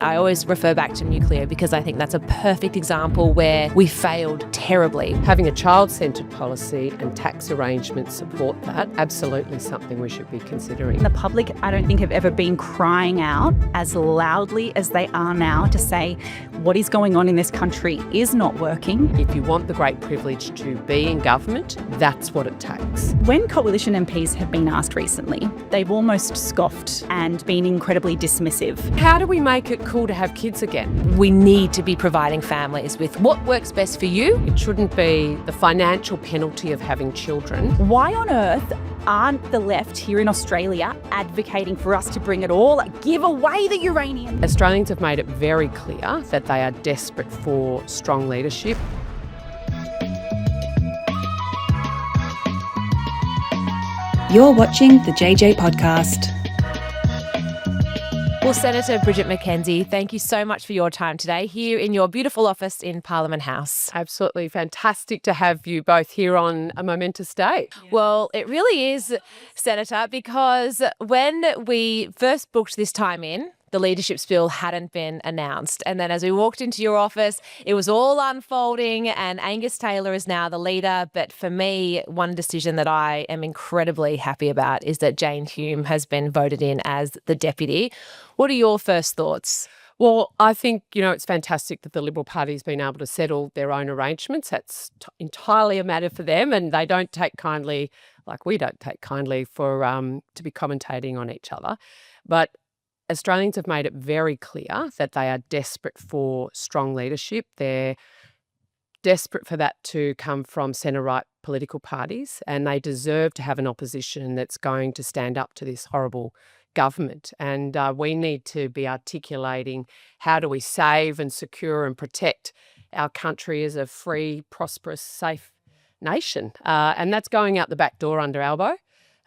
I always refer back to nuclear because I think that's a perfect example where we failed terribly. Having a child-centred policy and tax arrangements support that, absolutely something we should be considering. The public, I don't think, have ever been crying out as loudly as they are now to say what is going on in this country is not working. If you want the great privilege to be in government, that's what it takes. When coalition MPs have been asked recently, they've almost scoffed and been incredibly dismissive. How do we make it cool to have kids again? We need to be providing families with what works best for you. It shouldn't be the financial penalty of having children. Why on earth aren't the left here in Australia advocating for us to bring it all, give away the uranium? Australians have made it very clear that they are desperate for strong leadership. You're watching the JJ Podcast. Well, Senator Bridget McKenzie, thank you so much for your time today here in your beautiful office in Parliament House. Absolutely fantastic to have you both here on a momentous day. Yeah. Well, it really is, Senator, because when we first booked this time in, the leadership spill hadn't been announced. And then as we walked into your office, it was all unfolding and Angus Taylor is now the leader. But for me, one decision that I am incredibly happy about is that Jane Hume has been voted in as the deputy. What are your first thoughts? Well, I think, it's fantastic that the Liberal Party's been able to settle their own arrangements. That's entirely a matter for them, and they don't take kindly, like we don't take kindly for to be commentating on each other. But Australians have made it very clear that they are desperate for strong leadership. They're desperate for that to come from centre-right political parties, and they deserve to have an opposition that's going to stand up to this horrible government. And we need to be articulating how do we save and secure and protect our country as a free, prosperous, safe nation. And that's going out the back door under Albo.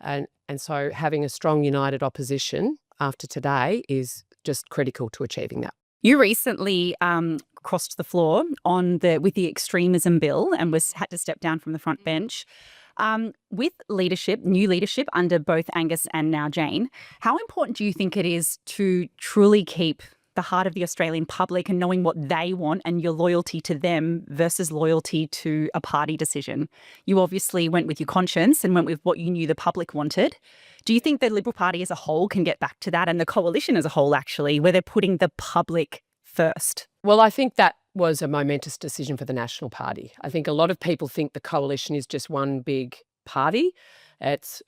And so having a strong, united opposition after today is just critical to achieving that. You recently crossed the floor with the Extremism bill and had to step down from the front bench. With new leadership under both Angus and now Jane, how important do you think it is to truly keep the heart of the Australian public and knowing what they want and your loyalty to them versus loyalty to a party decision? You obviously went with your conscience and went with what you knew the public wanted. Do you think the Liberal Party as a whole can get back to that, and the coalition as a whole actually, where they're putting the public first? Well, I think that was a momentous decision for the National Party. I think a lot of people think the coalition is just one big party. It's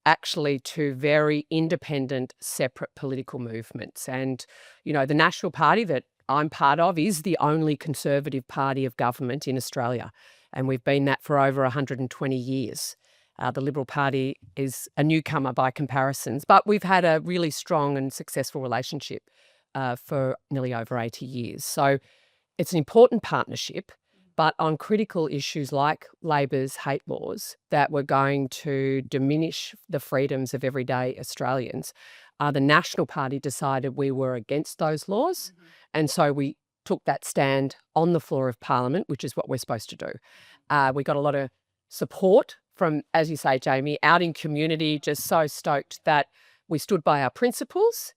actually two very independent, separate political movements. And, the National Party that I'm part of is the only Conservative party of government in Australia. And we've been that for over 120 years. The Liberal Party is a newcomer by comparisons, but we've had a really strong and successful relationship for nearly over 80 years. So it's an important partnership, but on critical issues like Labor's hate laws that were going to diminish the freedoms of everyday Australians, the National Party decided we were against those laws. Mm-hmm. And so we took that stand on the floor of Parliament, which is what we're supposed to do. We got a lot of support from, as you say, Jamie, out in community, just so stoked that we stood by our principles.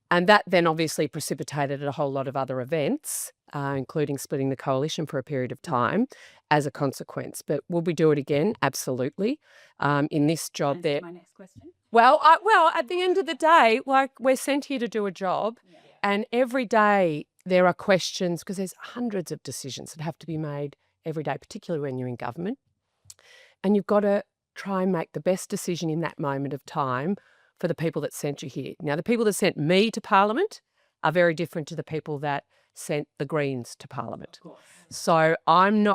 And that then obviously precipitated a whole lot of other events, including splitting the coalition for a period of time as a consequence. But will we do it again? Absolutely. In this job there. My next question. Well, at the end of the day, we're sent here to do a job, and every day there are questions because there's hundreds of decisions that have to be made every day, particularly when you're in government. And you've got to try and make the best decision in that moment of time for the people that sent you here. Now, the people that sent me to Parliament are very different to the people that sent the Greens to Parliament. So I'm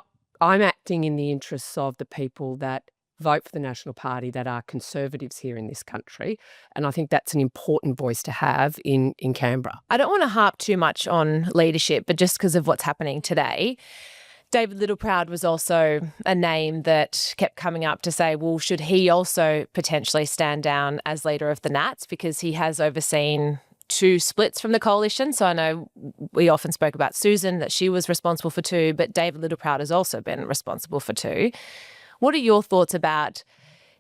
acting in the interests of the people that vote for the National Party that are Conservatives here in this country. And I think that's an important voice to have in Canberra. I don't want to harp too much on leadership, but just because of what's happening today, David Littleproud was also a name that kept coming up to say, well, should he also potentially stand down as leader of the Nats, because he has overseen two splits from the coalition. So I know we often spoke about Susan, that she was responsible for two, but David Littleproud has also been responsible for two. What are your thoughts about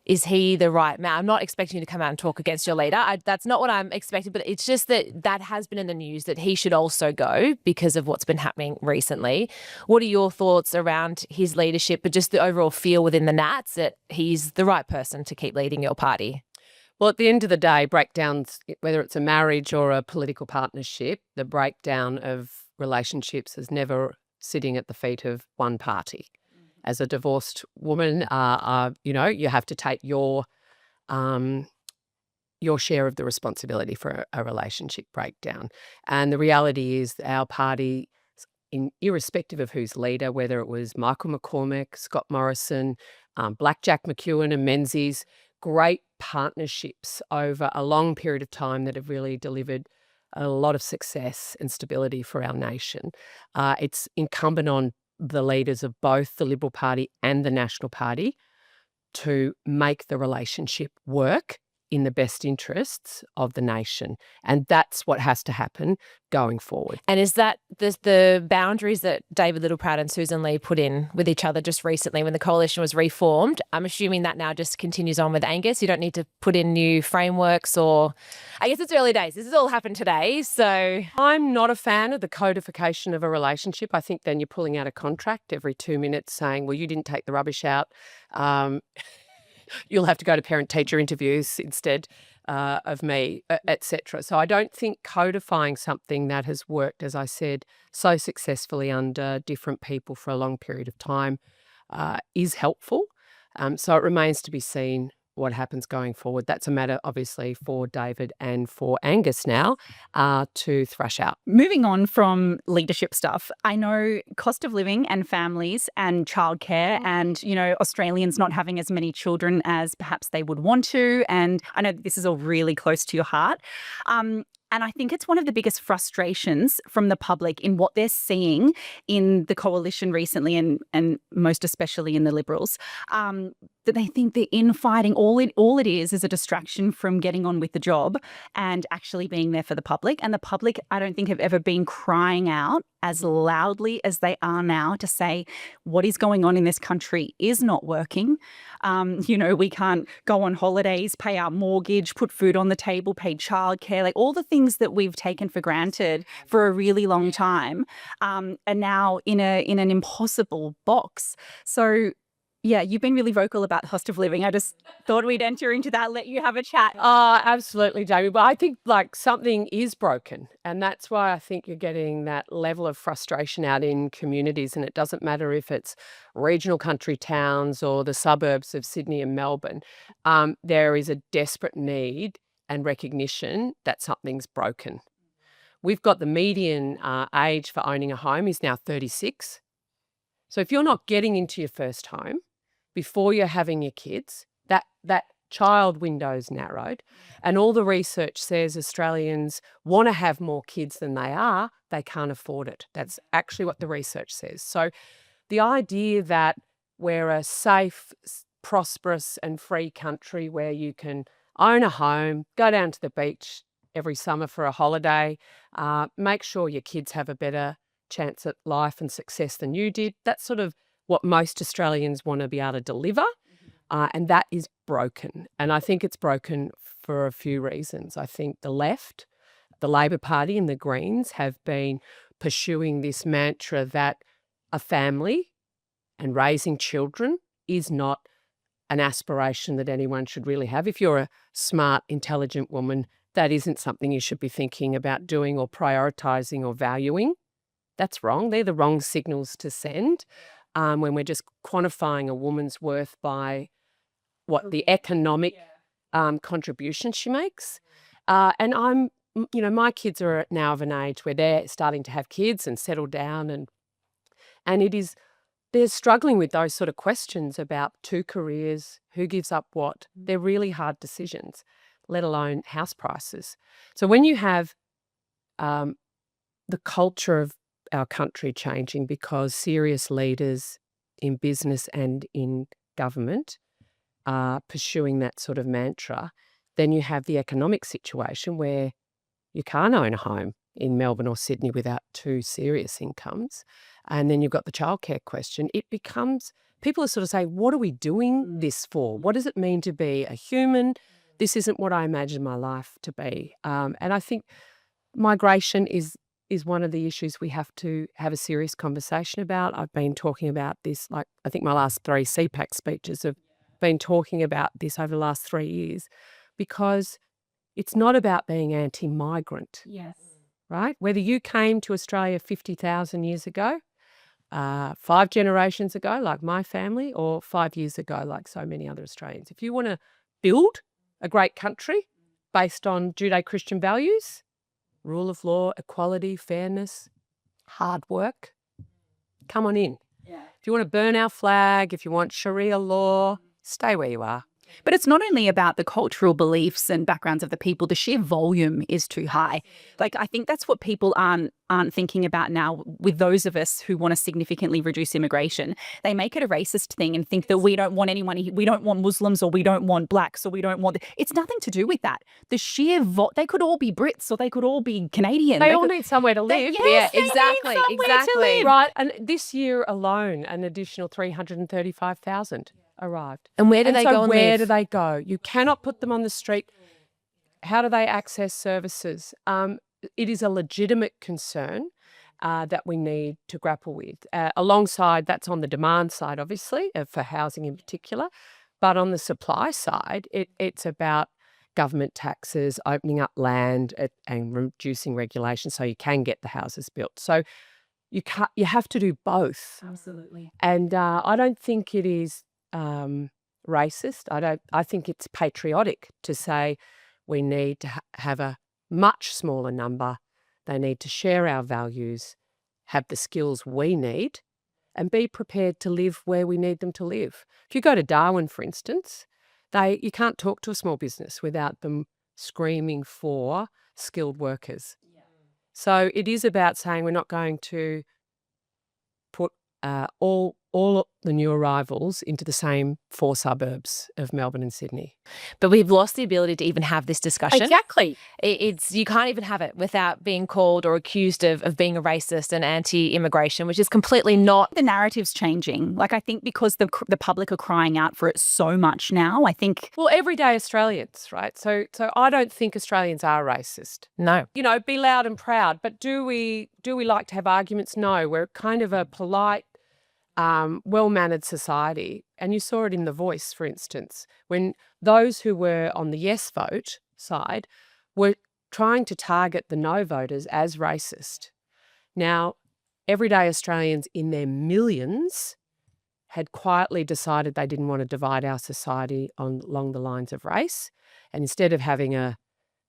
is he the right man? I'm not expecting you to come out and talk against your leader. That's not what I'm expecting, but it's just that has been in the news that he should also go because of what's been happening recently. What are your thoughts around his leadership, but just the overall feel within the Nats that he's the right person to keep leading your party? Well, at the end of the day, breakdowns, whether it's a marriage or a political partnership, the breakdown of relationships is never sitting at the feet of one party. As a divorced woman, you have to take your share of the responsibility for a relationship breakdown. And the reality is our party, irrespective of who's leader, whether it was Michael McCormack, Scott Morrison, Blackjack McEwen and Menzies, great partnerships over a long period of time that have really delivered a lot of success and stability for our nation. It's incumbent on the leaders of both the Liberal Party and the National Party to make the relationship work in the best interests of the nation. And that's what has to happen going forward. And is that the boundaries that David Littleproud and Susan Lee put in with each other just recently when the coalition was reformed? I'm assuming that now just continues on with Angus. You don't need to put in new frameworks, or I guess it's early days. This has all happened today. So I'm not a fan of the codification of a relationship. I think then you're pulling out a contract every 2 minutes saying, well, you didn't take the rubbish out. You'll have to go to parent-teacher interviews instead of me, etc. So I don't think codifying something that has worked, as I said, so successfully under different people for a long period of time is helpful. So it remains to be seen what happens going forward. That's a matter, obviously, for David and for Angus now to thrash out. Moving on from leadership stuff, I know cost of living and families and childcare and, Australians not having as many children as perhaps they would want to. And I know this is all really close to your heart. And I think it's one of the biggest frustrations from the public in what they're seeing in the coalition recently and most especially in the Liberals, that they think the infighting, all it is a distraction from getting on with the job and actually being there for the public. And the public, I don't think, have ever been crying out as loudly as they are now to say what is going on in this country is not working. We can't go on holidays, pay our mortgage, put food on the table, pay childcare, like all the things that we've taken for granted for a really long time, are now in an impossible box. So yeah, you've been really vocal about the cost of living. I just thought we'd enter into that, let you have a chat. Absolutely, Jamie. But I think something is broken. And that's why I think you're getting that level of frustration out in communities. And it doesn't matter if it's regional country towns or the suburbs of Sydney and Melbourne. There is a desperate need and recognition that something's broken. We've got the median age for owning a home is now 36. So if you're not getting into your first home before you're having your kids, that child window's narrowed. And all the research says Australians want to have more kids than they can't afford it. That's actually what the research says. So the idea that we're a safe, prosperous and free country where you can own a home, go down to the beach every summer for a holiday, make sure your kids have a better chance at life and success than you did. That's sort of what most Australians want to be able to deliver. And that is broken. And I think it's broken for a few reasons. I think the left, the Labor Party and the Greens have been pursuing this mantra that a family and raising children is not an aspiration that anyone should really have. If you're a smart, intelligent woman, that isn't something you should be thinking about doing or prioritising or valuing. That's wrong. They're the wrong signals to send when we're just quantifying a woman's worth by what the economic contribution she makes. And my kids are now of an age where they're starting to have kids and settle down, and they're struggling with those sort of questions about two careers, who gives up what. They're really hard decisions, let alone house prices. So when you have the culture of our country changing because serious leaders in business and in government are pursuing that sort of mantra, then you have the economic situation where you can't own a home in Melbourne or Sydney without two serious incomes. And then you've got the childcare question. It becomes, people are sort of saying, what are we doing this for? What does it mean to be a human? This isn't what I imagined my life to be. And I think migration is one of the issues we have to have a serious conversation about. I've been talking about this, like I think my last 3 CPAC speeches have been talking about this over the last 3 years, because it's not about being anti-migrant. Yes. Right? Whether you came to Australia 50,000 years ago, 5 generations ago, like my family, or 5 years ago, like so many other Australians. If you want to build a great country based on Judeo-Christian values, rule of law, equality, fairness, hard work, come on in. Yeah. If you want to burn our flag, if you want Sharia law, stay where you are. But it's not only about the cultural beliefs and backgrounds of the people. The sheer volume is too high. Like, I think that's what people aren't thinking about now with those of us who want to significantly reduce immigration. They make it a racist thing and think that we don't want anyone, we don't want Muslims, or we don't want blacks, or we don't want... It's nothing to do with that. The sheer... they could all be Brits, or they could all be Canadian. They all need somewhere to live. Yes, Yeah, they exactly, need somewhere to exactly. live. Right. And this year alone, an additional 335,000 arrived. And where do they go and where live? do they go? You cannot put them on the street. How do they access services? It is a legitimate concern that we need to grapple with. Alongside, that's on the demand side, obviously, for housing in particular. But on the supply side, it's about government taxes, opening up land and reducing regulation so you can get the houses built. So you have to do both. Absolutely. And I don't think it is racist. I think it's patriotic to say we need to have a much smaller number. They need to share our values, have the skills we need, and be prepared to live where we need them to live. If you go to Darwin, for instance, you can't talk to a small business without them screaming for skilled workers. Yeah. So it is about saying we're not going to put all the new arrivals into the same 4 suburbs of Melbourne and Sydney. But we've lost the ability to even have this discussion. Exactly. It's you can't even have it without being called or accused of being a racist and anti-immigration, which is completely not. The narrative's changing. Like, I think because the public are crying out for it so much now, I think... Well, everyday Australians, right? So I don't think Australians are racist. No. You know, be loud and proud. But do we like to have arguments? No. We're kind of a polite, well-mannered society. And you saw it in The Voice, for instance, when those who were on the yes vote side were trying to target the no voters as racist. Now, everyday Australians in their millions had quietly decided they didn't want to divide our society along the lines of race. And instead of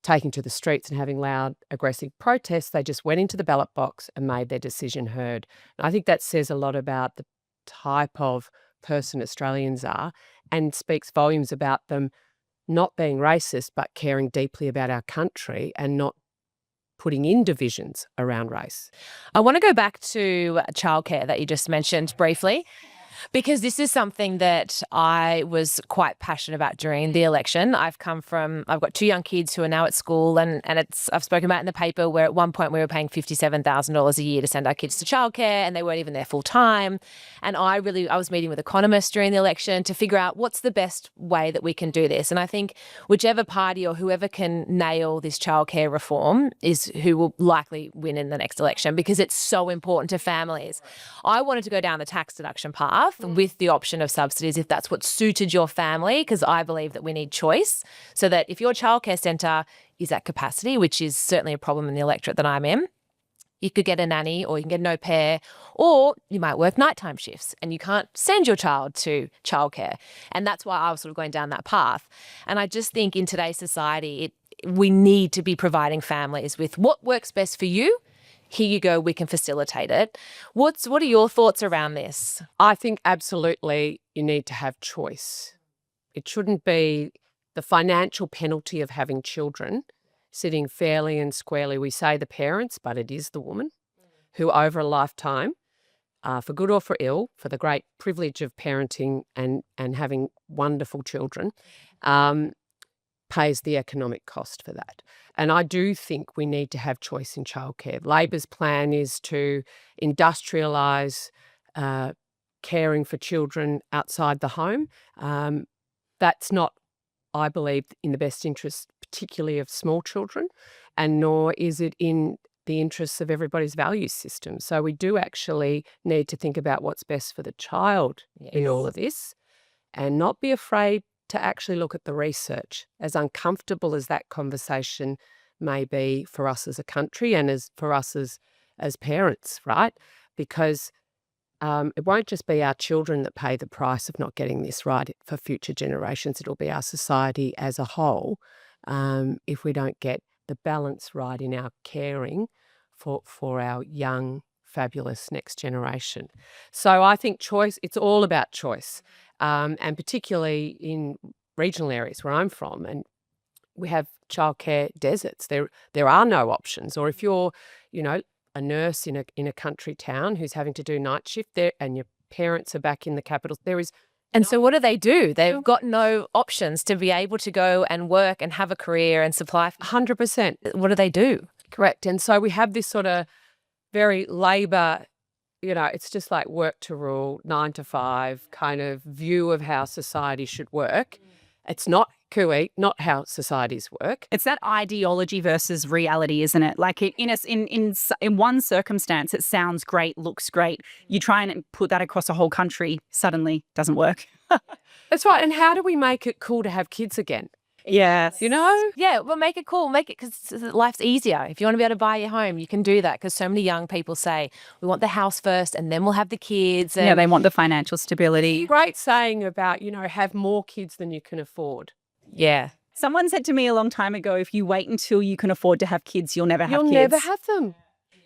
taking to the streets and having loud, aggressive protests, they just went into the ballot box and made their decision heard. And I think that says a lot about the type of person Australians are and speaks volumes about them not being racist but caring deeply about our country and not putting in divisions around race. I want to go back to childcare that you just mentioned briefly, because this is something that I was quite passionate about during the election. I've got 2 young kids who are now at school, and I've spoken about in the paper where at one point we were paying $57,000 a year to send our kids to childcare, and they weren't even there full time. And I was meeting with economists during the election to figure out what's the best way that we can do this. And I think whichever party or whoever can nail this childcare reform is who will likely win in the next election, because it's so important to families. I wanted to go down the tax deduction path with the option of subsidies if that's what suited your family, because I believe that we need choice, so that if your childcare centre is at capacity, which is certainly a problem in the electorate that I'm in, you could get a nanny or you can get an au pair, or you might work nighttime shifts and you can't send your child to childcare. And that's why I was sort of going down that path. And I just think in today's society, we need to be providing families with what works best for you. Here you go, we can facilitate it. What are your thoughts around this? I think absolutely you need to have choice. It shouldn't be the financial penalty of having children sitting fairly and squarely. We say the parents, but it is the woman who over a lifetime, for good or for ill, for the great privilege of parenting and having wonderful children, pays the economic cost for that. And I do think we need to have choice in childcare. Labor's plan is to industrialise caring for children outside the home. That's not, I believe, in the best interest, particularly of small children, and nor is it in the interests of everybody's value system. So we do actually need to think about what's best for the child in all of this, and not be afraid to actually look at the research, as uncomfortable as that conversation may be for us as a country and as for us as parents, right? Because it won't just be our children that pay the price of not getting this right for future generations. It'll be our society as a whole if we don't get the balance right in our caring for our young, fabulous next generation. So I think choice, it's all about choice. And particularly in regional areas where I'm from, and we have childcare deserts. There are no options. Or if you're, a nurse in a country town who's having to do night shift there, and your parents are back in the capital, there is. And so what do? They've got no options to be able to go and work and have a career and supply. 100%. What do they do? Correct. And so we have this sort of very Labor, it's just like work to rule, 9 to 5 kind of view of how society should work. It's not cooey, not how societies work. It's that ideology versus reality, isn't it? Like in one circumstance, it sounds great, looks great. You try and put that across a whole country, suddenly doesn't work. That's right. And how do we make it cool to have kids again? Yes. Yeah, well, make it cool. Make it, because life's easier. If you want to be able to buy your home, you can do that, because so many young people say, we want the house first and then we'll have the kids. And they want the financial stability. Great saying about, have more kids than you can afford. Yeah. Someone said to me a long time ago, if you wait until you can afford to have kids, you'll never have kids. You'll never have them.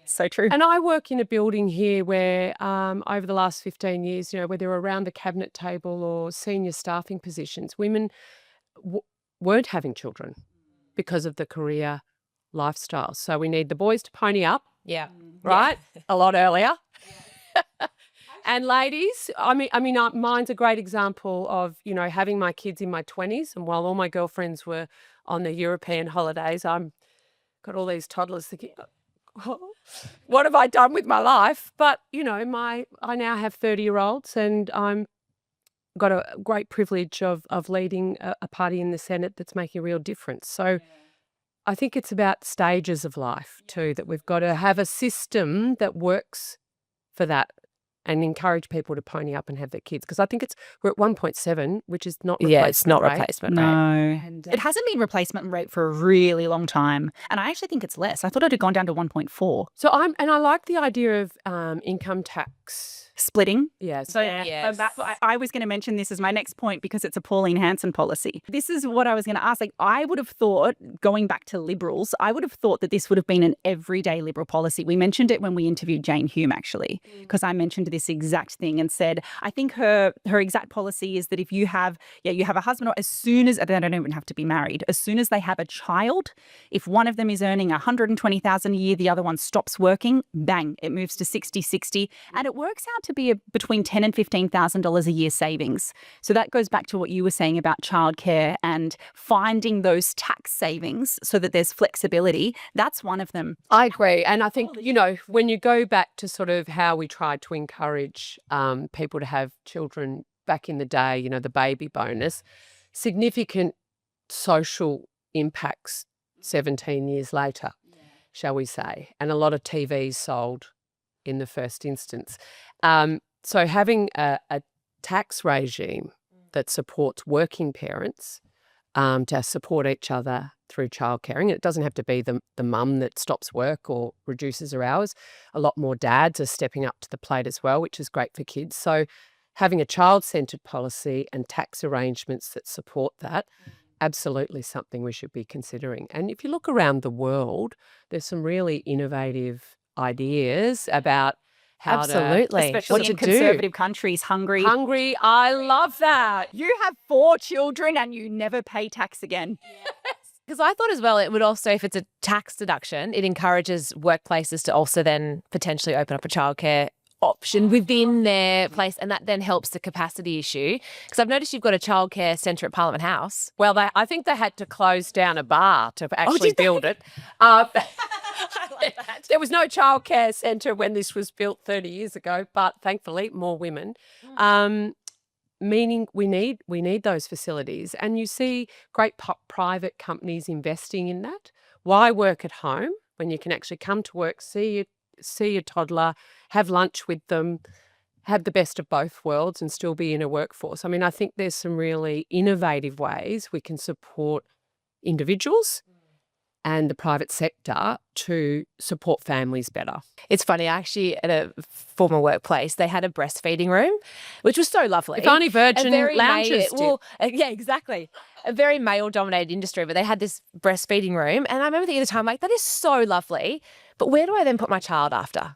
So true. And I work in a building here where over the last 15 years, where they're around the cabinet table or senior staffing positions, women weren't having children because of the career lifestyle. So we need the boys to pony up. Yeah. Right? Yeah. A lot earlier. And ladies, mine's a great example of, having my kids in my 20s. And while all my girlfriends were on their European holidays, I'm got all these toddlers thinking, what have I done with my life? But, I now have 30-year-olds, and I'm got a great privilege of leading a party in the Senate that's making a real difference. So I think it's about stages of life too, that we've got to have a system that works for that and encourage people to pony up and have their kids. Because I think we're at 1.7, which is not replacement it's not rate. replacement rate. No. And, it hasn't been replacement rate for a really long time. And I actually think it's less. I thought it had gone down to 1.4. So I like the idea of income tax. Splitting. Yes. So Yes. I was going to mention this as my next point, because it's a Pauline Hanson policy. This is what I was going to ask. Like, I would have thought, going back to Liberals, I would have thought that this would have been an everyday Liberal policy. We mentioned it when we interviewed Jane Hume, actually, because I mentioned this exact thing and said, I think her exact policy is that if you have a husband, or as soon as they don't even have to be married, as soon as they have a child, if one of them is earning $120,000 a year, the other one stops working, bang, it moves to 60-60, and it works out to be between $10,000 and $15,000 a year savings. So that goes back to what you were saying about childcare and finding those tax savings so that there's flexibility. That's one of them. I agree. And I think, when you go back to sort of how we tried to encourage people to have children back in the day, the baby bonus, significant social impacts 17 years later, shall we say, and a lot of TVs sold in the first instance. So having a tax regime that supports working parents to support each other through childcaring, and it doesn't have to be the mum that stops work or reduces her hours. A lot more dads are stepping up to the plate as well, which is great for kids. So having a child-centred policy and tax arrangements that support that, absolutely something we should be considering. And if you look around the world, there's some really innovative ideas about how Absolutely. Especially in conservative countries, Hungary. I love that. You have 4 children and you never pay tax again. Because I thought as well, it would also, if it's a tax deduction, it encourages workplaces to also then potentially open up a childcare option within their place, and that then helps the capacity issue. Because I've noticed you've got a childcare centre at Parliament House. Well, I think they had to close down a bar to actually did they? build it. I like that. There was no childcare centre when this was built 30 years ago, but thankfully more women. Meaning we need those facilities, and you see great private companies investing in that. Why work at home when you can actually come to work, see your toddler, have lunch with them, have the best of both worlds and still be in a workforce? I mean, I think there's some really innovative ways we can support individuals and the private sector to support families better. It's funny, actually, at a former workplace, they had a breastfeeding room, which was so lovely. If only Virgin lounges did. Well, yeah, exactly. A very male-dominated industry, but they had this breastfeeding room. And I remember thinking at the time, like, that is so lovely. But where do I then put my child after?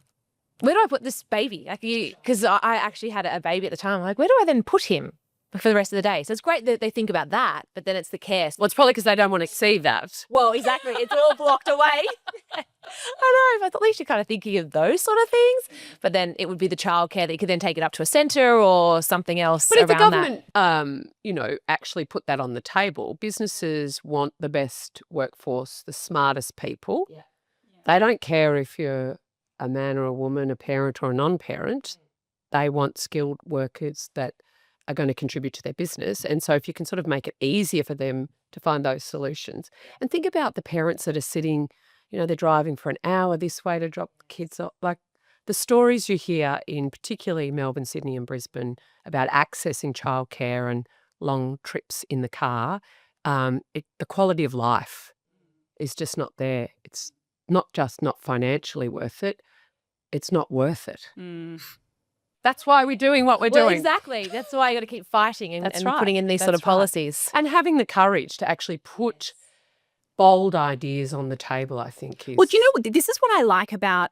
Where do I put this baby? Because I actually had a baby at the time. I'm like, where do I then put him for the rest of the day? So it's great that they think about that, but then it's the care. Well, it's probably because they don't want to see that. Well, exactly. It's all blocked away. I know. But at least you're kind of thinking of those sort of things. But then it would be the childcare that you could then take it up to a centre or something else. But if the around government, actually put that on the table, businesses want the best workforce, the smartest people. Yeah. They don't care if you're a man or a woman, a parent or a non-parent. They want skilled workers that are going to contribute to their business. And so if you can sort of make it easier for them to find those solutions. And think about the parents that are sitting, they're driving for an hour this way to drop the kids off. Like the stories you hear in particularly Melbourne, Sydney and Brisbane about accessing childcare and long trips in the car, the quality of life is just not there. It's not just not financially worth it, it's not worth it. That's why we're doing what we're doing. Exactly. That's why you got to keep fighting and Right. putting in these sort of That's right. policies. And having the courage to actually put bold ideas on the table, I think is... Well, do you know what? This is what I like about,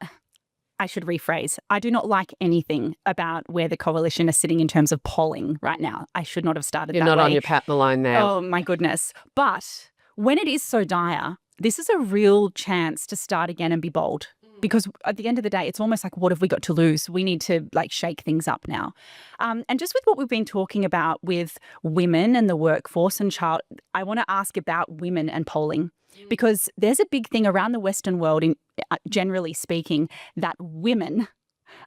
I should rephrase, I do not like anything about where the coalition is sitting in terms of polling right now. I should not have started You're that not way. on your Pat Malone now. Oh, my goodness. But when it is so dire, this is a real chance to start again and be bold. Because at the end of the day, it's almost like, what have we got to lose? We need to shake things up now. And just with what we've been talking about with women and the workforce and child, I want to ask about women and polling. Because there's a big thing around the Western world, generally speaking, that women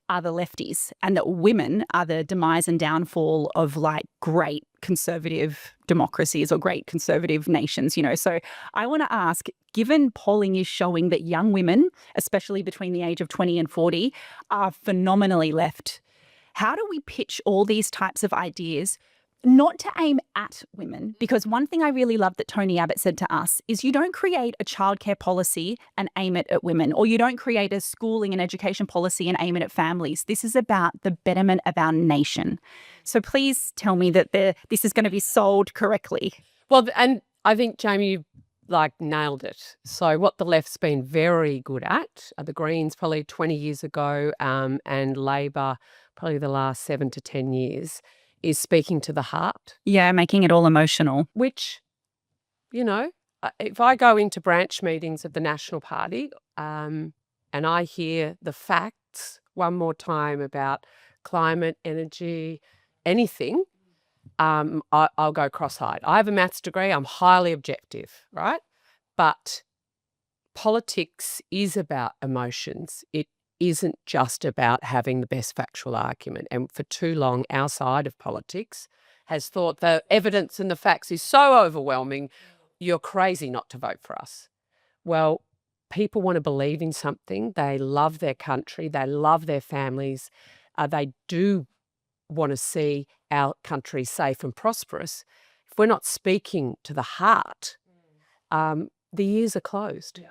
are the lefties and that women are the demise and downfall of great conservative democracies or great conservative nations, So I want to ask, given polling is showing that young women, especially between the age of 20 and 40, are phenomenally left, how do we pitch all these types of ideas? Not to aim at women, because one thing I really love that Tony Abbott said to us is you don't create a childcare policy and aim it at women, or you don't create a schooling and education policy and aim it at families. This is about the betterment of our nation. So please tell me that this is going to be sold correctly. Well, and I think, Jamie, you nailed it. So what the left's been very good at, the Greens probably 20 years ago and Labor probably the last 7 to 10 years, is speaking to the heart. Yeah, making it all emotional. Which, if I go into branch meetings of the National Party and I hear the facts one more time about climate, energy, anything, I'll go cross-eyed. I have a maths degree. I'm highly objective, right? But politics is about emotions. It isn't just about having the best factual argument. And for too long, our side of politics has thought the evidence and the facts is so overwhelming, you're crazy not to vote for us. Well, people want to believe in something. They love their country. They love their families. They do want to see our country safe and prosperous. If we're not speaking to the heart, the ears are closed. Yeah.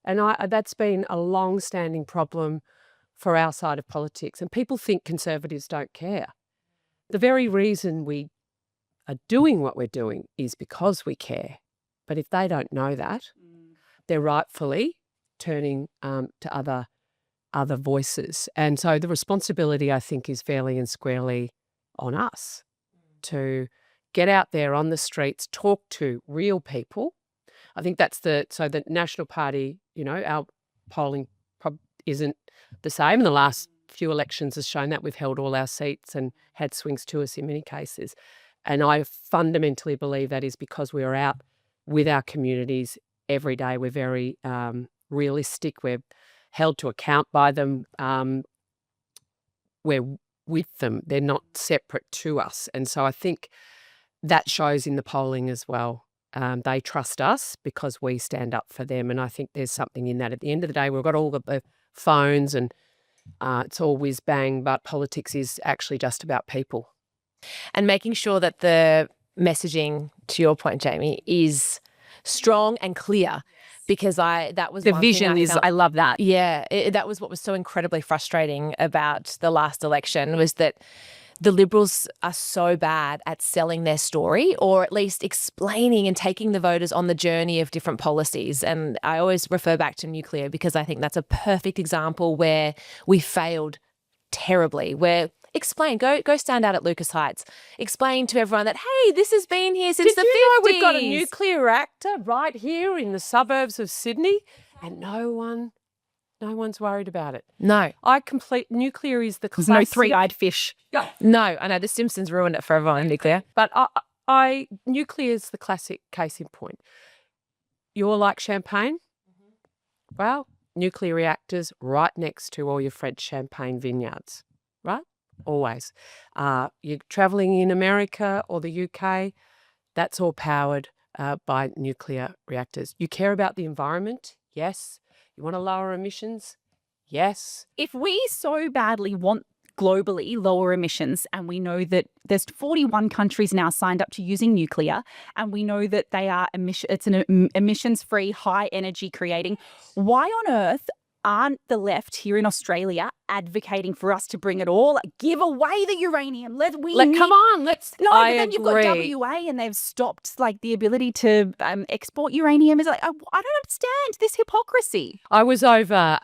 And that's been a long-standing problem for our side of politics. And people think Conservatives don't care. The very reason we are doing what we're doing is because we care. But if they don't know that, they're rightfully turning to other voices. And so the responsibility, I think, is fairly and squarely on us to get out there on the streets, talk to real people. I think that's the National Party, our polling isn't the same in the last few elections has shown that. We've held all our seats and had swings to us in many cases. And I fundamentally believe that is because we're out with our communities every day. We're very realistic. We're held to account by them. We're with them. They're not separate to us. And so I think that shows in the polling as well. They trust us because we stand up for them. And I think there's something in that. At the end of the day, we've got all the phones and it's all whiz bang, but politics is actually just about people. And making sure that the messaging, to your point, Jamie, is strong and clear, because that was The one thing vision is, felt- I love that. Yeah, that was what was so incredibly frustrating about the last election, was that the Liberals are so bad at selling their story, or at least explaining and taking the voters on the journey of different policies. And I always refer back to nuclear because I think that's a perfect example where we failed terribly, where go stand out at Lucas Heights, explain to everyone that, hey, this has been here since the 50s. Did you know we've got a nuclear reactor right here in the suburbs of Sydney, and no one's worried about it? No. Nuclear is the There's classic. no three-eyed fish. No, I know the Simpsons ruined it for everyone in nuclear. But nuclear is the classic case in point. You're like champagne? Well, nuclear reactors right next to all your French champagne vineyards, right? Always. You're travelling in America or the UK, that's all powered by nuclear reactors. You care about the environment? Yes. You want to lower emissions? Yes. If we so badly want globally lower emissions, and we know that there's 41 countries now signed up to using nuclear, and we know that it's an emissions-free, high energy creating, why on earth aren't the left here in Australia advocating for us to bring it all, give away the uranium? Come on, let's. No, I but then you've agree. got WA and they've stopped like the ability to export uranium. Is like, I don't understand this hypocrisy. I was over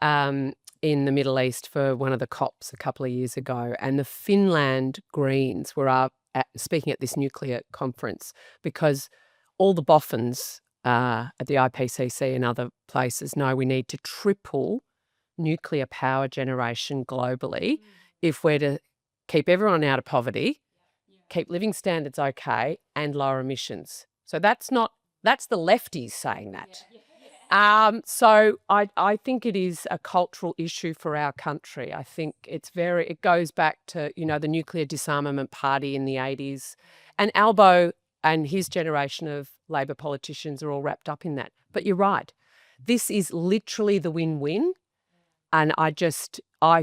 in the Middle East for one of the COPs a couple of years ago, and the Finland Greens were speaking at this nuclear conference because all the boffins at the IPCC and other places know we need to triple nuclear power generation globally if we're to keep everyone out of poverty, keep living standards okay, and lower emissions. So that's the lefties saying that. So I think it is a cultural issue for our country. I think it goes back to, the nuclear disarmament party in the 80s, and Albo and his generation of Labor politicians are all wrapped up in that. But you're right. This is literally the win-win. And I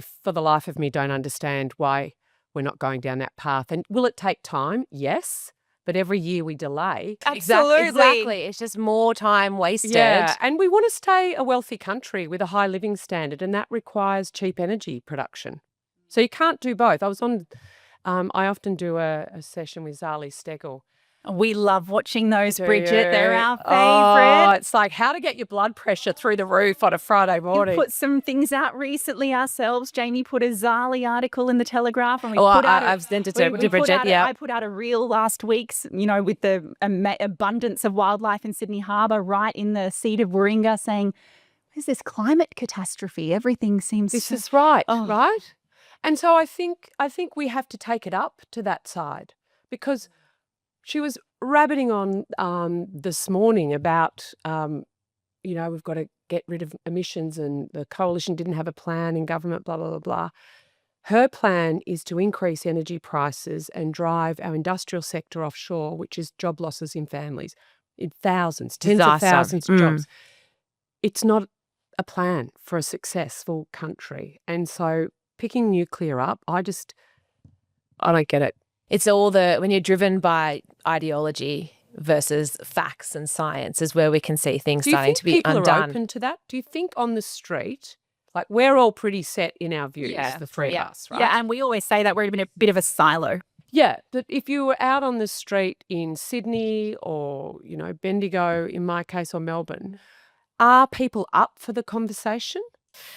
for the life of me, don't understand why we're not going down that path. And will it take time? Yes. But every year we delay. Absolutely. Exactly. It's just more time wasted. Yeah. And we want to stay a wealthy country with a high living standard, and that requires cheap energy production. So you can't do both. I often do a session with Zali Stegel. We love watching those, Bridget. They're our Oh, favourite. it's like how to get your blood pressure through the roof on a Friday We morning. put some things out recently ourselves. Jamie put a Zali article in the Telegraph, and we Oh, put out. I've sent it we to put Bridget. out Yeah. I put out a reel last week, with the abundance of wildlife in Sydney Harbour, right in the seat of Warringah, saying, "There's this climate catastrophe. Everything seems." This is right, Oh. right? And so I think we have to take it up to that side, because she was rabbiting on this morning about, we've got to get rid of emissions, and the coalition didn't have a plan in government, blah, blah, blah, blah. Her plan is to increase energy prices and drive our industrial sector offshore, which is job losses in families, in thousands, tens of Disaster. thousands of jobs. It's not a plan for a successful country. And so picking nuclear up, I don't get it. It's when you're driven by ideology versus facts and science is where we can see things Do you starting think to be people undone. are open to that? Do you think on the street, like we're all pretty set in our views, Yeah. the three Yeah. of us, right? Yeah, and we always say that we're in a bit of a silo. Yeah, that if you were out on the street in Sydney or, Bendigo, in my case, or Melbourne, are people up for the conversation?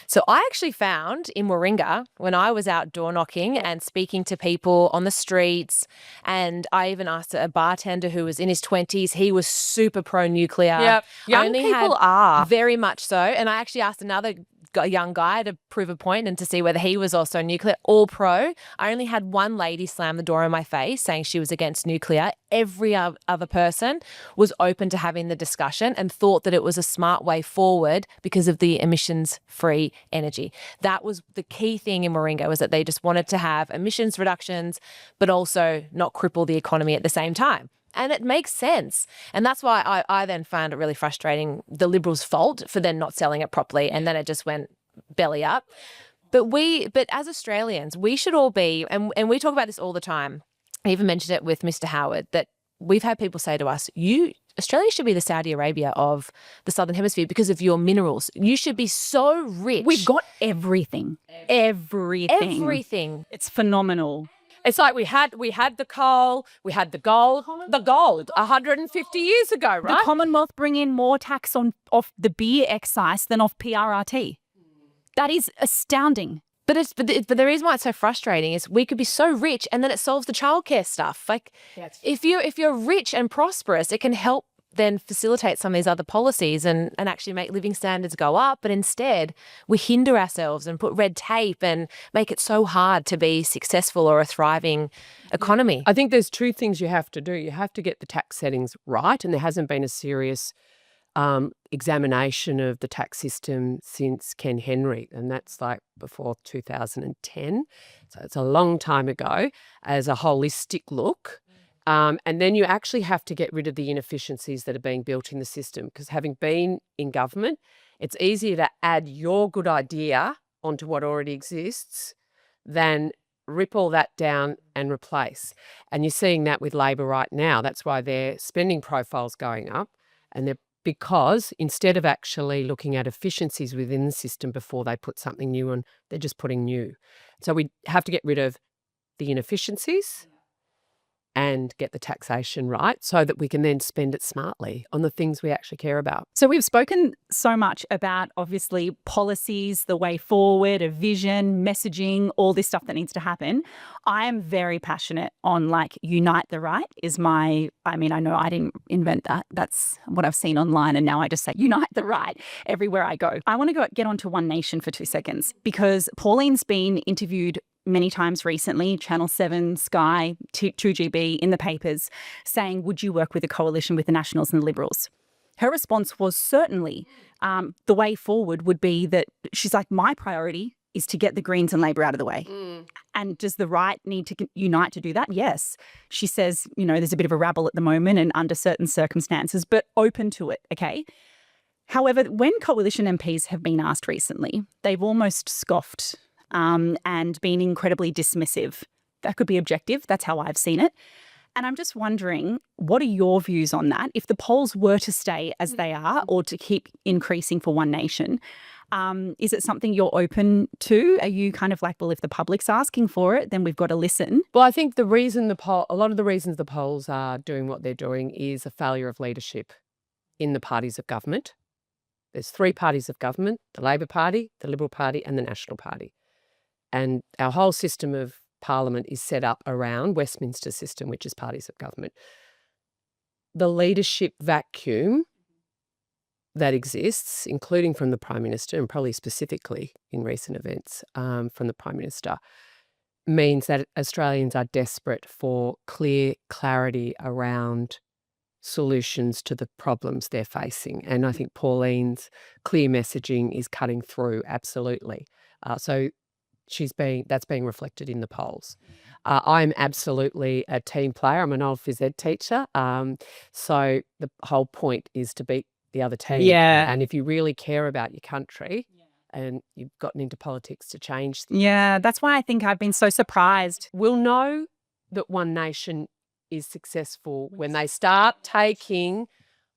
So I actually found in Warringah, when I was out door knocking and speaking to people on the streets, and I even asked a bartender who was in his 20s, he was super pro-nuclear. Young Only people had- are. Very much so. And I actually asked another a young guy to prove a point and to see whether he was also nuclear, all pro. I only had one lady slam the door in my face saying she was against nuclear. Every other person was open to having the discussion and thought that it was a smart way forward because of the emissions-free energy. That was the key thing in Warringah, was that they just wanted to have emissions reductions, but also not cripple the economy at the same time. And it makes sense. And that's why I then found it really frustrating, the Liberals' fault for then not selling it properly. And then it just went belly up. But as Australians, we should all be, and we talk about this all the time. I even mentioned it with Mr. Howard, that we've had people say to us, Australia should be the Saudi Arabia of the Southern Hemisphere because of your minerals. You should be so rich. We've got everything. Everything. Everything. It's phenomenal. It's like we had the coal, we had the gold 150 years ago, right? The Commonwealth bring in more tax off the beer excise than off PRRT. That is astounding. But the reason why it's so frustrating is we could be so rich and then it solves the childcare stuff. Like if you're rich and prosperous, it can help then facilitate some of these other policies and actually make living standards go up. But instead, we hinder ourselves and put red tape and make it so hard to be successful or a thriving economy. I think there's two things you have to do. You have to get the tax settings right, and there hasn't been a serious examination of the tax system since Ken Henry, and that's like before 2010. So it's a long time ago, as a holistic look. And then you actually have to get rid of the inefficiencies that are being built in the system, because having been in government, it's easier to add your good idea onto what already exists than rip all that down and replace. And you're seeing that with Labor right now. That's why their spending profile's going up, and because instead of actually looking at efficiencies within the system before they put something new on, they're just putting new. So we have to get rid of the inefficiencies and get the taxation right so that we can then spend it smartly on the things we actually care about. So we've spoken so much about, obviously, policies, the way forward, a vision, messaging, all this stuff that needs to happen. I am very passionate on, unite the right I know I didn't invent that. That's what I've seen online, and now I just say unite the right everywhere I go. I want to get onto One Nation for 2 seconds, because Pauline's been interviewed many times recently, Channel 7, Sky, 2GB, in the papers, saying, would you work with a coalition with the Nationals and the Liberals? Her response was certainly the way forward would be that she's like, my priority is to get the Greens and Labor out of the way. And does the right need to unite to do that? Yes. She says, there's a bit of a rabble at the moment and under certain circumstances, but open to it, okay? However, when coalition MPs have been asked recently, they've almost scoffed and been incredibly dismissive. That could be objective. That's how I've seen it. And I'm just wondering, what are your views on that? If the polls were to stay as they are or to keep increasing for One Nation, is it something you're open to? Are you kind of like, well, if the public's asking for it, then we've got to listen? Well, I think a lot of the reasons the polls are doing what they're doing is a failure of leadership in the parties of government. There's 3 parties of government: the Labor Party, the Liberal Party and the National Party. And our whole system of parliament is set up around Westminster system, which is parties of government. The leadership vacuum that exists, including from the Prime Minister, and probably specifically in recent events from the Prime Minister, means that Australians are desperate for clear clarity around solutions to the problems they're facing. And I think Pauline's clear messaging is cutting through absolutely. So that's being reflected in the polls. I'm absolutely a team player. I'm an old phys ed teacher. So the whole point is to beat the other team. Yeah. And if you really care about your country and you've gotten into politics to change things. Yeah, that's why I think I've been so surprised. We'll know that One Nation is successful when they start taking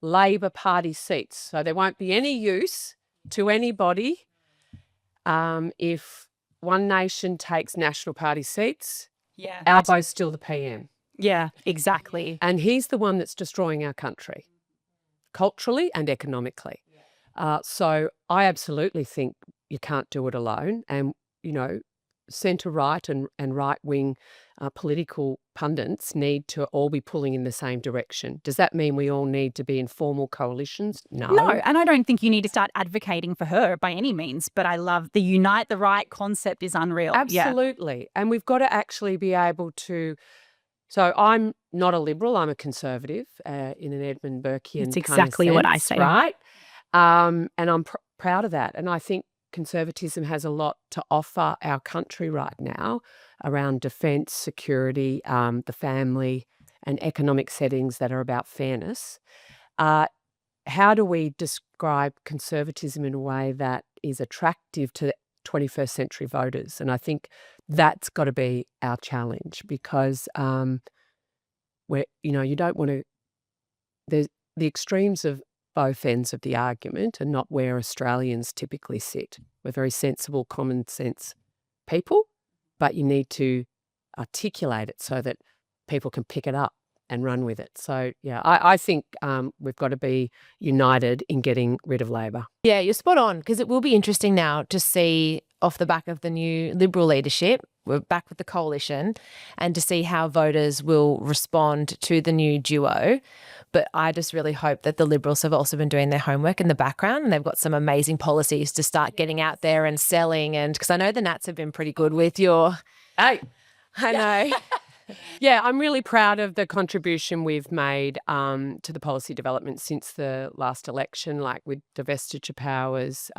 Labor Party seats. So there won't be any use to anybody if One Nation takes National Party seats. Yeah. Albo's still the PM. Yeah, exactly. And he's the one that's destroying our country, culturally and economically. So I absolutely think you can't do it alone. And, centre-right and right-wing political pundits need to all be pulling in the same direction. Does that mean we all need to be in formal coalitions? No. No, and I don't think you need to start advocating for her by any means, but I love the unite the right concept is unreal. Yeah. Absolutely. And we've got to actually be able to. So I'm not a Liberal, I'm a Conservative in an Edmund Burkean It's kind of exactly what I sense, say. right? And I'm proud of that. And I think conservatism has a lot to offer our country right now around defence, security, the family, and economic settings that are about fairness. How do we describe conservatism in a way that is attractive to 21st century voters? And I think that's got to be our challenge, because you don't want to. There's the extremes of both ends of the argument are not where Australians typically sit. We're very sensible, common sense people, but you need to articulate it so that people can pick it up and run with it. So, yeah, I think we've got to be united in getting rid of Labor. Yeah, you're spot on, because it will be interesting now to see off the back of the new Liberal leadership, we're back with the coalition, and to see how voters will respond to the new duo. But I just really hope that the Liberals have also been doing their homework in the background, and they've got some amazing policies to start getting out there and selling. And because I know the Nats have been pretty good with your... Hey, I know. yeah, I'm really proud of the contribution we've made to the policy development since the last election, like with divestiture powers,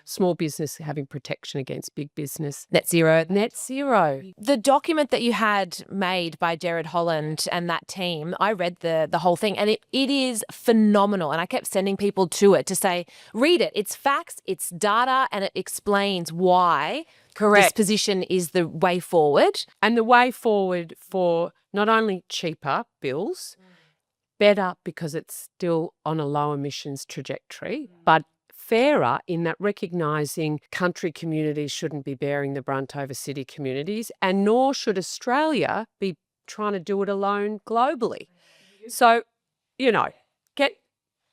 small business having protection against big business. Net zero. Net zero. The document that you had made by Jared Holland and that team, I read the whole thing, and it is phenomenal. And I kept sending people to it to say, read it. It's facts, it's data, and it explains why this position is the way forward. And the way forward for not only cheaper bills, better because it's still on a low emissions trajectory, but fairer in that recognising country communities shouldn't be bearing the brunt over city communities, and nor should Australia be trying to do it alone globally. So,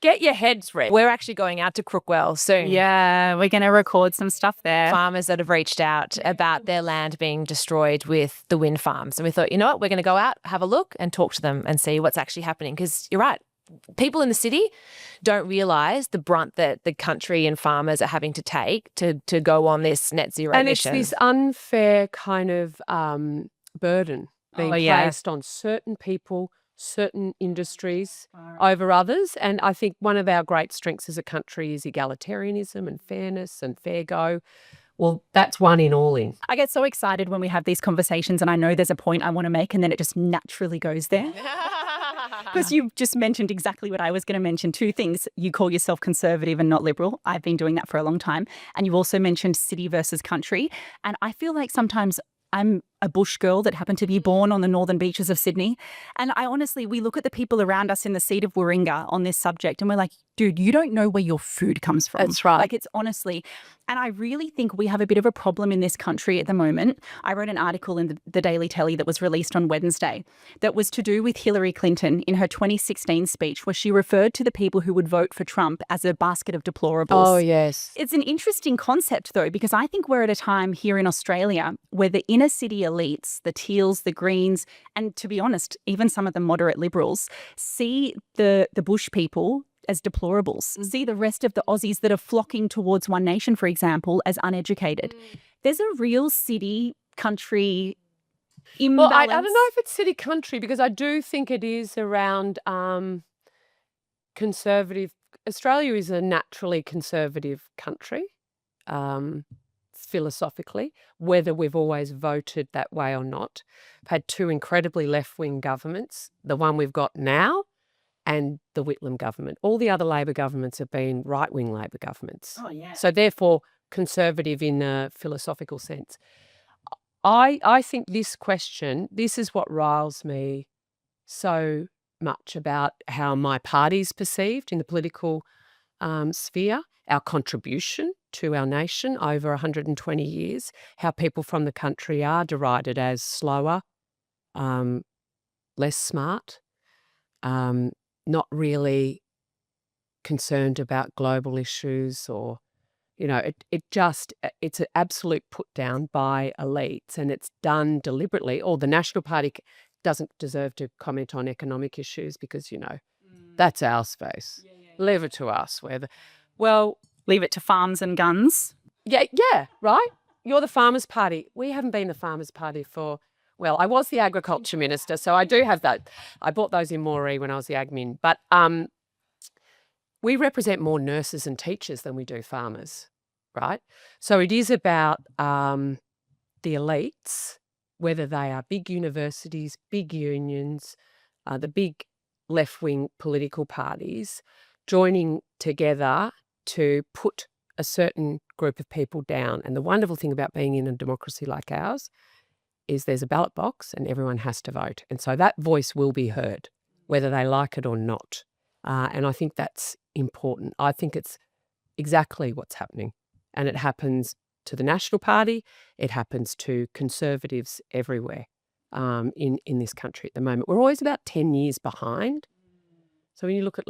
get your heads ready. We're actually going out to Crookwell soon. Yeah, we're going to record some stuff there. Farmers that have reached out about their land being destroyed with the wind farms. And we thought, you know what, we're going to go out, have a look and talk to them and see what's actually happening. Because you're right, people in the city don't realise the brunt that the country and farmers are having to take to go on this net zero mission. And it's this unfair kind of burden being placed on certain people, certain industries over others. And I think one of our great strengths as a country is egalitarianism and fairness and fair go. Well, that's one in, all in. I get so excited when we have these conversations, and I know there's a point I want to make, and then it just naturally goes there. Because you just mentioned exactly what I was going to mention. Two things. You call yourself conservative and not Liberal. I've been doing that for a long time. And you also mentioned city versus country. And I feel like sometimes I'm a bush girl that happened to be born on the northern beaches of Sydney. And we look at the people around us in the seat of Warringah on this subject, and we're like, dude, you don't know where your food comes from. That's right. Like, it's honestly, and I really think we have a bit of a problem in this country at the moment. I wrote an article in the Daily Telly that was released on Wednesday that was to do with Hillary Clinton in her 2016 speech, where she referred to the people who would vote for Trump as a basket of deplorables. Oh, yes. It's an interesting concept, though, because I think we're at a time here in Australia where the inner city elites, the Teals, the Greens, and to be honest, even some of the moderate Liberals, see the bush people as deplorables, see the rest of the Aussies that are flocking towards One Nation, for example, as uneducated. There's a real city-country imbalance. Well, I don't know if it's city-country, because I do think it is around conservative. Australia is a naturally conservative country, philosophically, whether we've always voted that way or not. We've had two incredibly left-wing governments, the one we've got now and the Whitlam government. All the other Labor governments have been right-wing Labor governments. Oh, yeah. So therefore, conservative in a philosophical sense. I think this question, this is what riles me so much about how my party's perceived in the political sphere, our contribution to our nation over 120 years, how people from the country are derided as slower, less smart, not really concerned about global issues or, You know, it's an absolute put down by elites, and it's done deliberately. Or the National Party doesn't deserve to comment on economic issues because, that's our space. Leave it to us. Leave it to farms and guns. Yeah, right? You're the Farmers' Party. We haven't been the Farmers' Party I was the Agriculture Minister, so I do have that. I bought those in Moree when I was the admin. But we represent more nurses and teachers than we do farmers, right? So it is about the elites, whether they are big universities, big unions, the big left-wing political parties, joining together to put a certain group of people down. And the wonderful thing about being in a democracy like ours is there's a ballot box and everyone has to vote. And so that voice will be heard, whether they like it or not. And I think that's important. I think it's exactly what's happening. And it happens to the National Party. It happens to Conservatives everywhere in this country at the moment. We're always about 10 years behind. So when you look at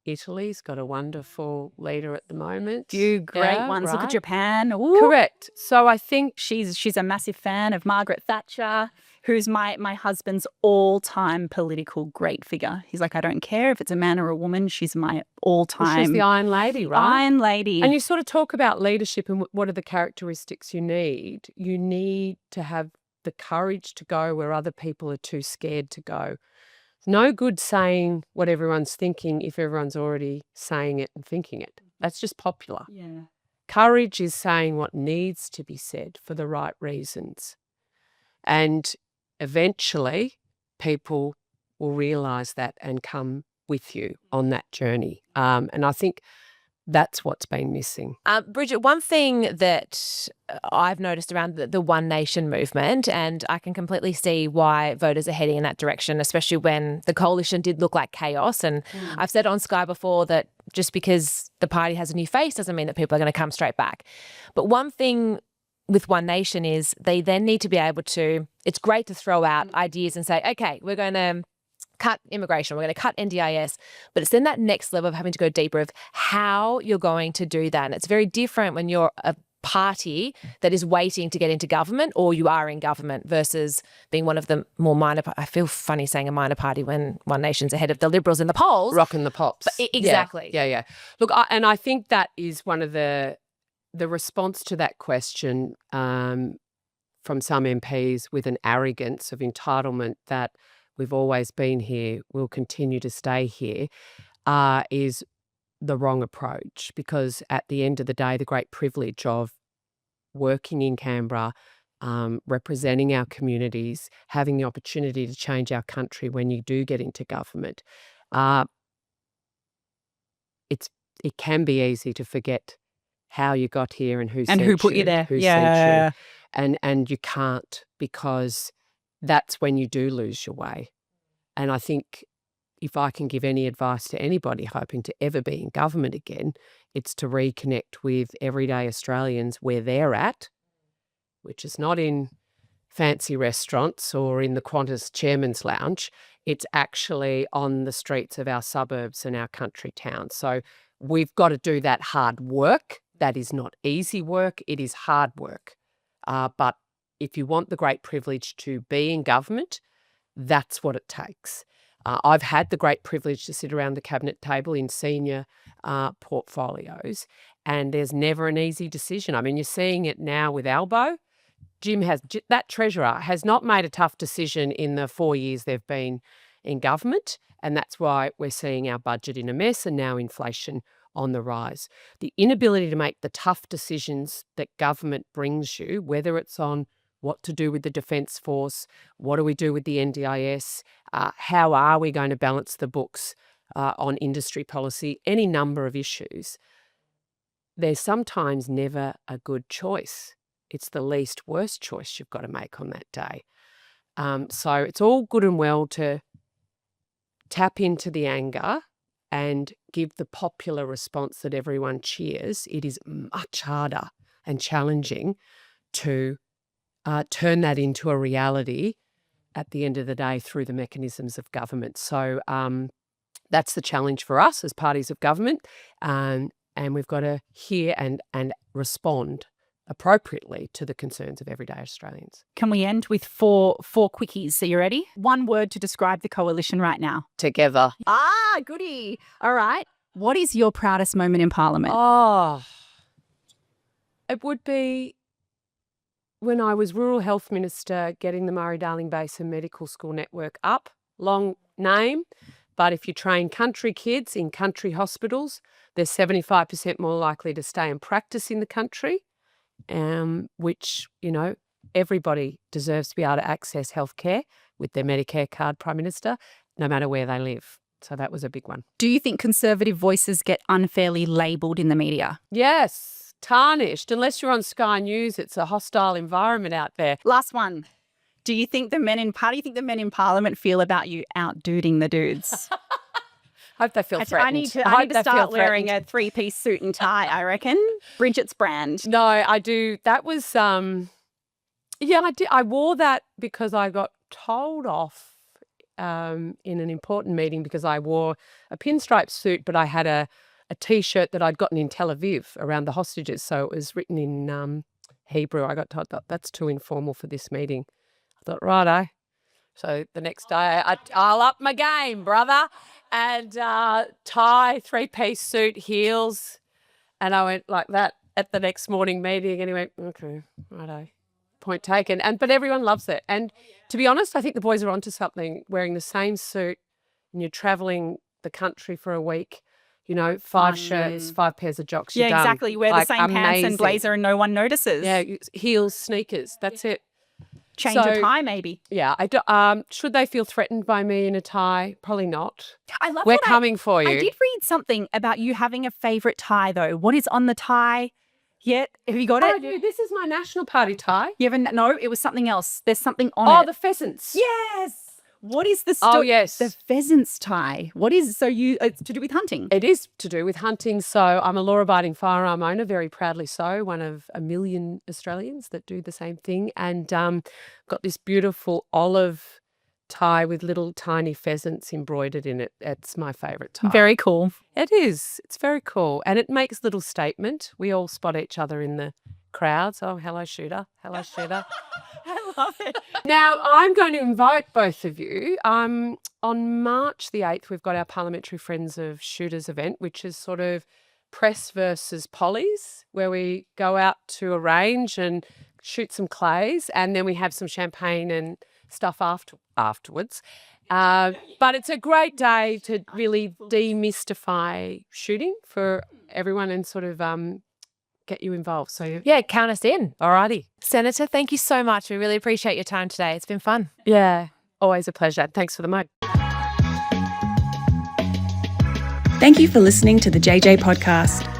Italy's got a wonderful leader at the moment. Few great ones. Look at right. Japan. Ooh. Correct. So I think She's a massive fan of Margaret Thatcher, who's my husband's all-time political great figure. He's like, I don't care if it's a man or a woman. She's my all-time. she's the Iron Lady, right? Iron Lady. And you sort of talk about leadership and what are the characteristics you need. You need to have the courage to go where other people are too scared to go. It's no good saying what everyone's thinking if everyone's already saying it and thinking it. That's just popular. Yeah. Courage is saying what needs to be said for the right reasons. And eventually people will realise that and come with you on that journey. And I think that's what's been missing. Bridget, one thing that I've noticed around the One Nation movement, and I can completely see why voters are heading in that direction, especially when the coalition did look like chaos. And I've said on Sky before that just because the party has a new face doesn't mean that people are going to come straight back. But one thing with One Nation is they then need to be able to, it's great to throw out ideas and say, okay, we're going to cut immigration, we're going to cut NDIS, but it's then that next level of having to go deeper of how you're going to do that. And it's very different when you're a party that is waiting to get into government or you are in government versus being one of the more minor, I feel funny saying a minor party when One Nation's ahead of the Liberals in the polls. Rocking the pops. Exactly. Yeah. Look, I think that is one of the response to that question from some MPs with an arrogance of entitlement that we've always been here, we'll continue to stay here, is the wrong approach, because at the end of the day, the great privilege of working in Canberra, representing our communities, having the opportunity to change our country when you do get into government, it can be easy to forget how you got here and who put you there. Who sent you. And you can't, because that's when you do lose your way. And I think if I can give any advice to anybody hoping to ever be in government again, it's to reconnect with everyday Australians where they're at, which is not in fancy restaurants or in the Qantas Chairman's Lounge. It's actually on the streets of our suburbs and our country towns. So we've got to do that hard work. That is not easy work. It is hard work. But if you want the great privilege to be in government, that's what it takes. I've had the great privilege to sit around the cabinet table in senior portfolios, and there's never an easy decision. I mean, you're seeing it now with Albo. That treasurer has not made a tough decision in the 4 years they've been in government, and that's why we're seeing our budget in a mess and now inflation on the rise. The inability to make the tough decisions that government brings you, whether it's on what to do with the Defence Force, what do we do with the NDIS, how are we going to balance the books on industry policy, any number of issues, there's sometimes never a good choice. It's the least worst choice you've got to make on that day. So it's all good and well to tap into the anger and give the popular response that everyone cheers. It is much harder and challenging to turn that into a reality at the end of the day through the mechanisms of government. So that's the challenge for us as parties of government. and we've got to hear and respond appropriately to the concerns of everyday Australians. Can we end with four quickies? So you ready? One word to describe the coalition right now. Together. Ah, goody. All right. What is your proudest moment in Parliament? Oh, it would be when I was Rural Health Minister, getting the Murray-Darling Basin Medical School network up. Long name, but if you train country kids in country hospitals, they're 75% more likely to stay and practice in the country, which, everybody deserves to be able to access healthcare with their Medicare card, Prime Minister, no matter where they live. So that was a big one. Do you think conservative voices get unfairly labelled in the media? Yes, tarnished. Unless you're on Sky News, it's a hostile environment out there. Last one. Do you think the men in Parliament feel about you outduding the dudes? Hope they feel threatened. I need to start wearing a 3-piece suit and tie, I reckon. Bridget's brand. No, I do. That was, I did. I wore that because I got told off in an important meeting because I wore a pinstripe suit, but I had a T-shirt that I'd gotten in Tel Aviv around the hostages. So it was written in Hebrew. I got told that's too informal for this meeting. I thought, righto. So the next day, I'll up my game, brother. And tie, 3-piece suit, heels. And I went like that at the next morning meeting. And he went, okay, righto. Point taken. But everyone loves it. And to be honest, I think the boys are onto something. Wearing the same suit and you're travelling the country for a week, 5 shirts, 5 pairs of jocks. Yeah, you're done. exactly. You wear the same pants and blazer and no one notices. Yeah, heels, sneakers. That's it. Change a tie, maybe. Yeah. Should they feel threatened by me in a tie? Probably not. I love. We're coming for you. I did read something about you having a favourite tie, though. What is on the tie? Yet, have you got it? I do. This is my National Party tie. You haven't? No, it was something else. There's something on it. Oh, the pheasants. Yes. What is the story? Oh, yes. The pheasants tie. What is, it's to do with hunting? It is to do with hunting. So I'm a law-abiding firearm owner, very proudly so, one of a million Australians that do the same thing. And got this beautiful olive tie with little tiny pheasants embroidered in it. It's my favourite tie. Very cool. It is. It's very cool. And it makes a little statement. We all spot each other in the crowds. Oh, hello, shooter. Hello, shooter. I love it. Now, I'm going to invite both of you. On March the 8th, we've got our Parliamentary Friends of Shooters event, which is sort of press versus pollies, where we go out to a range and shoot some clays, and then we have some champagne and stuff afterwards. But it's a great day to really demystify shooting for everyone and sort of get you involved. So Yeah, count us in. alrighty. Senator, thank you so much. We really appreciate your time today. It's been fun. Yeah, always a pleasure. Thanks for the mug. Thank you for listening to the JJ Podcast.